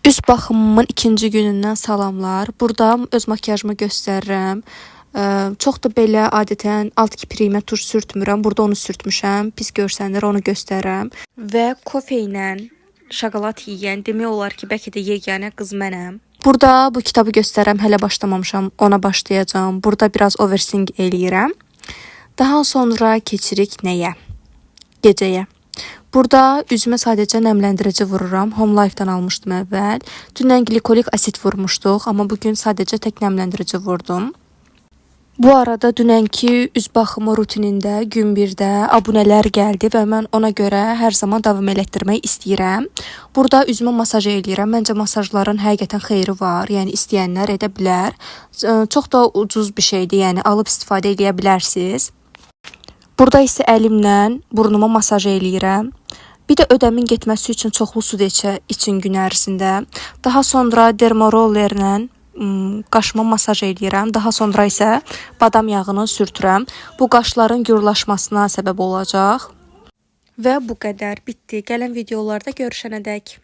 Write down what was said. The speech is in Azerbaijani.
Üz baxımımın ikinci günündən salamlar. Burada öz makiyajımı göstərirəm. Çox da belə adətən alt kipriyimə tuş sürtmürəm. Burada onu sürtmüşəm. Pis görsənir, onu göstərirəm. Və kofe ilə şokolad yeyən demək olar ki, bəlkə də yeganə qız mənəm. Burada bu kitabı göstərirəm. Hələ başlamamışam. Ona başlayacağam. Burada biraz overthink eləyirəm. Daha sonra keçirik nəyə? Gecəyə. Burada üzümə sadəcə nəmləndirici vururam. Home Life-dan almışdım əvvəl. Dünən glikolik asid vurmuşduq, amma bugün sadəcə tək nəmləndirici vurdum. Bu arada dünənki üz baxımı rutinində gün 1-də abunələr gəldi və mən ona görə hər zaman davam elətdirmək istəyirəm. Burada üzümə masaj eləyirəm. Məncə masajların həqiqətən xeyri var. Yəni istəyənlər edə bilər. Çox da ucuz bir şeydir. Yəni alıb istifadə edə bilərsiniz. Burada isə əlimlə burnuma masaj eləyirəm. Bir də ödəmin getməsi üçün çoxlu su için gün ərzində. Daha sonra dermarollerlə qaşıma masaj eləyirəm. Daha sonra isə badam yağını sürtürəm. Bu qaşların gurlaşmasına səbəb olacaq. Və bu qədər bitdi. Gələn videolarda görüşənədək.